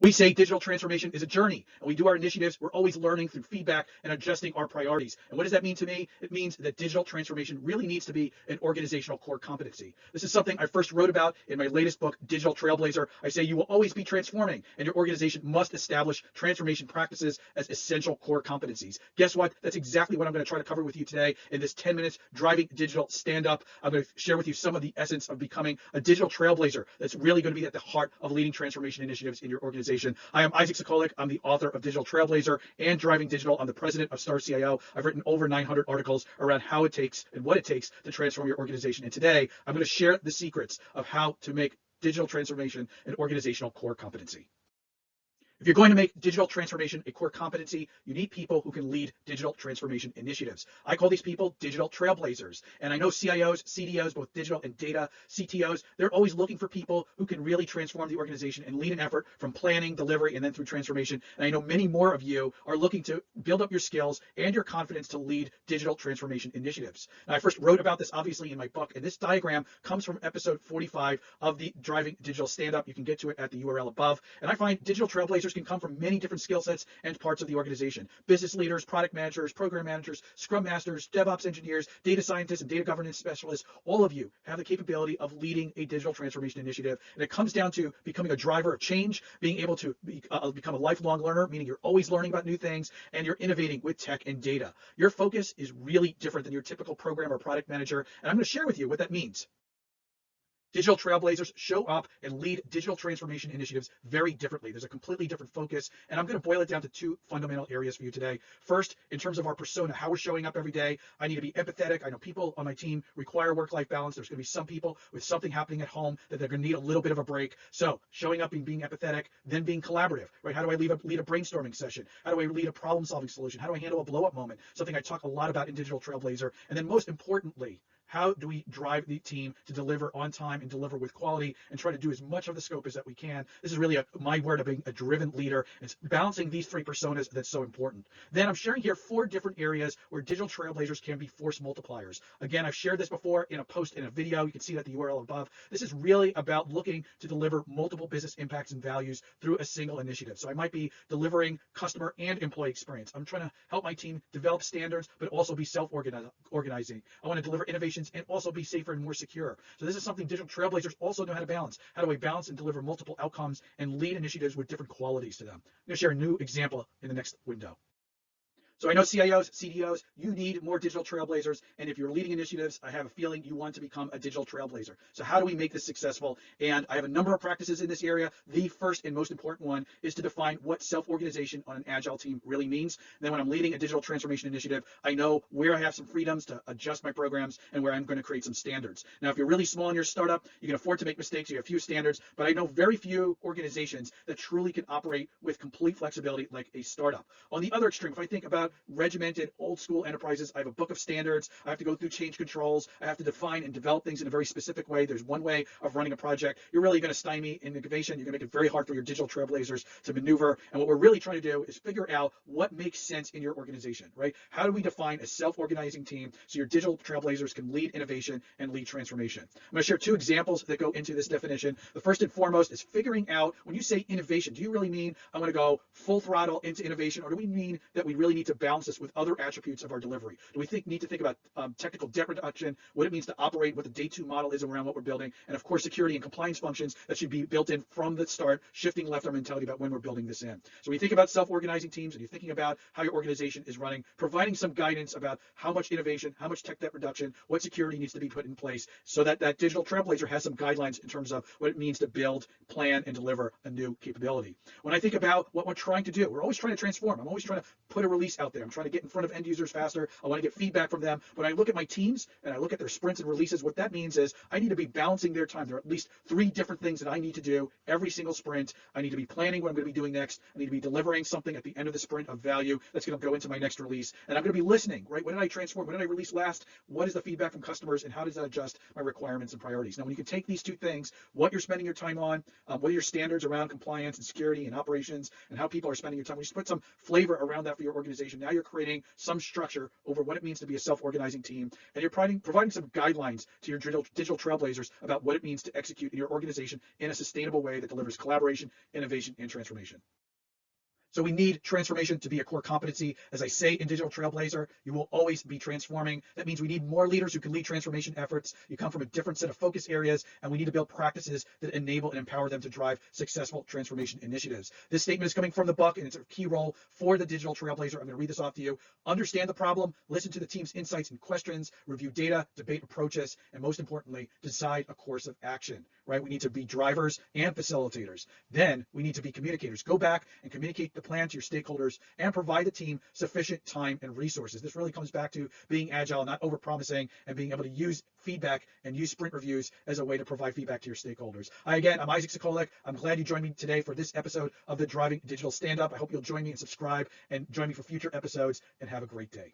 We say digital transformation is a journey, and we do our initiatives. We're always learning through feedback and adjusting our priorities. And what does that mean to me? It means that digital transformation really needs to be an organizational core competency. This is something I first wrote about in my latest book, Digital Trailblazer. I say you will always be transforming, and your organization must establish transformation practices as essential core competencies. Guess what? That's exactly what I'm going to try to cover with you today in this 10 minutes driving digital stand-up. I'm going to share with you some of the essence of becoming a digital trailblazer that's really going to be at the heart of leading transformation initiatives in your organization. I am Isaac Sacolick. I'm the author of Digital Trailblazer and Driving Digital. I'm the president of StarCIO. I've written over 900 articles around how it takes and what it takes to transform your organization. And today, I'm going to share the secrets of how to make digital transformation an organizational core competency. If you're going to make digital transformation a core competency, you need people who can lead digital transformation initiatives. I call these people digital trailblazers. And I know CIOs, CDOs, both digital and data, CTOs, they're always looking for people who can really transform the organization and lead an effort from planning, delivery, and then through transformation. And I know many more of you are looking to build up your skills and your confidence to lead digital transformation initiatives. Now, I first wrote about this obviously in my book, and this diagram comes from episode 45 of the Driving Digital Stand-Up. You can get to it at the URL above. And I find digital trailblazers can come from many different skill sets and parts of the organization. Business leaders, product managers, program managers, scrum masters, DevOps engineers, data scientists, and data governance specialists. All of you have the capability of leading a digital transformation initiative. And it comes down to becoming a driver of change, being able to become a lifelong learner, meaning you're always learning about new things, and you're innovating with tech and data. Your focus is really different than your typical program or product manager. And I'm going to share with you what that means. Digital trailblazers show up and lead digital transformation initiatives very differently. There's a completely different focus, and I'm going to boil it down to two fundamental areas for you today. First, in terms of our persona, how we're showing up every day, I need to be empathetic. I know people on my team require work-life balance. There's going to be some people with something happening at home that they're going to need a little bit of a break. So showing up and being empathetic, then being collaborative, right? How do I lead a brainstorming session? How do I lead a problem-solving solution? How do I handle a blow-up moment? Something I talk a lot about in Digital Trailblazer. And then most importantly, how do we drive the team to deliver on time and deliver with quality and try to do as much of the scope as that we can? This is really my word of being a driven leader. It's balancing these three personas that's so important. Then I'm sharing here 4 different areas where digital trailblazers can be force multipliers. Again, I've shared this before in a post in a video. You can see it at the URL above. This is really about looking to deliver multiple business impacts and values through a single initiative. So I might be delivering customer and employee experience. I'm trying to help my team develop standards, but also be self-organizing. I want to deliver innovation and also be safer and more secure. So this is something digital trailblazers also know how to balance. How do we balance and deliver multiple outcomes and lead initiatives with different qualities to them? I'm going to share a new example in the next window. So I know CIOs, CDOs, you need more digital trailblazers. And if you're leading initiatives, I have a feeling you want to become a digital trailblazer. So how do we make this successful? And I have a number of practices in this area. The first and most important one is to define what self-organization on an Agile team really means. And then when I'm leading a digital transformation initiative, I know where I have some freedoms to adjust my programs and where I'm going to create some standards. Now, if you're really small in your startup, you can afford to make mistakes. You have few standards, but I know very few organizations that truly can operate with complete flexibility like a startup. On the other extreme, if I think about regimented old school enterprises, I have a book of standards. I have to go through change controls. I have to define and develop things in a very specific way. There's one way of running a project. You're really going to stymie innovation. You're going to make it very hard for your digital trailblazers to maneuver. And what we're really trying to do is figure out what makes sense in your organization, right? How do we define a self-organizing team so your digital trailblazers can lead innovation and lead transformation? I'm going to share 2 examples that go into this definition. The first and foremost is figuring out, when you say innovation, do you really mean I want to go full throttle into innovation, or do we mean that we really need to balance this with other attributes of our delivery? Do we need to think about technical debt reduction, what it means to operate, what the day 2 model is around what we're building, and of course security and compliance functions that should be built in from the start, shifting left our mentality about when we're building this in. So when you think about self-organizing teams and you're thinking about how your organization is running, providing some guidance about how much innovation, how much tech debt reduction, what security needs to be put in place so that that digital trailblazer has some guidelines in terms of what it means to build, plan, and deliver a new capability. When I think about what we're trying to do, we're always trying to transform. I'm always trying to put a release out there. I'm trying to get in front of end users faster. I want to get feedback from them. When I look at my teams and I look at their sprints and releases, what that means is I need to be balancing their time. There are at least 3 different things that I need to do every single sprint. I need to be planning what I'm going to be doing next. I need to be delivering something at the end of the sprint of value that's going to go into my next release. And I'm going to be listening, right? What did I transform? What did I release last? What is the feedback from customers? And how does that adjust my requirements and priorities? Now, when you can take these 2 things, what you're spending your time on, what are your standards around compliance and security and operations, and how people are spending your time, we just put some flavor around that for your organization. Now you're creating some structure over what it means to be a self-organizing team, and you're providing some guidelines to your digital trailblazers about what it means to execute in your organization in a sustainable way that delivers collaboration, innovation, and transformation. So we need transformation to be a core competency. As I say in Digital Trailblazer, you will always be transforming. That means we need more leaders who can lead transformation efforts. You come from a different set of focus areas, and we need to build practices that enable and empower them to drive successful transformation initiatives. This statement is coming from the book, and it's a key role for the Digital Trailblazer. I'm going to read this off to you. Understand the problem, listen to the team's insights and questions, review data, debate approaches, and most importantly, decide a course of action, right? We need to be drivers and facilitators. Then we need to be communicators. Go back and communicate the plan to your stakeholders and provide the team sufficient time and resources. This really comes back to being agile, not overpromising, and being able to use feedback and use sprint reviews as a way to provide feedback to your stakeholders. I'm Isaac Sacolick. I'm glad you joined me today for this episode of the Driving Digital Stand-Up. I hope you'll join me and subscribe and join me for future episodes, and have a great day.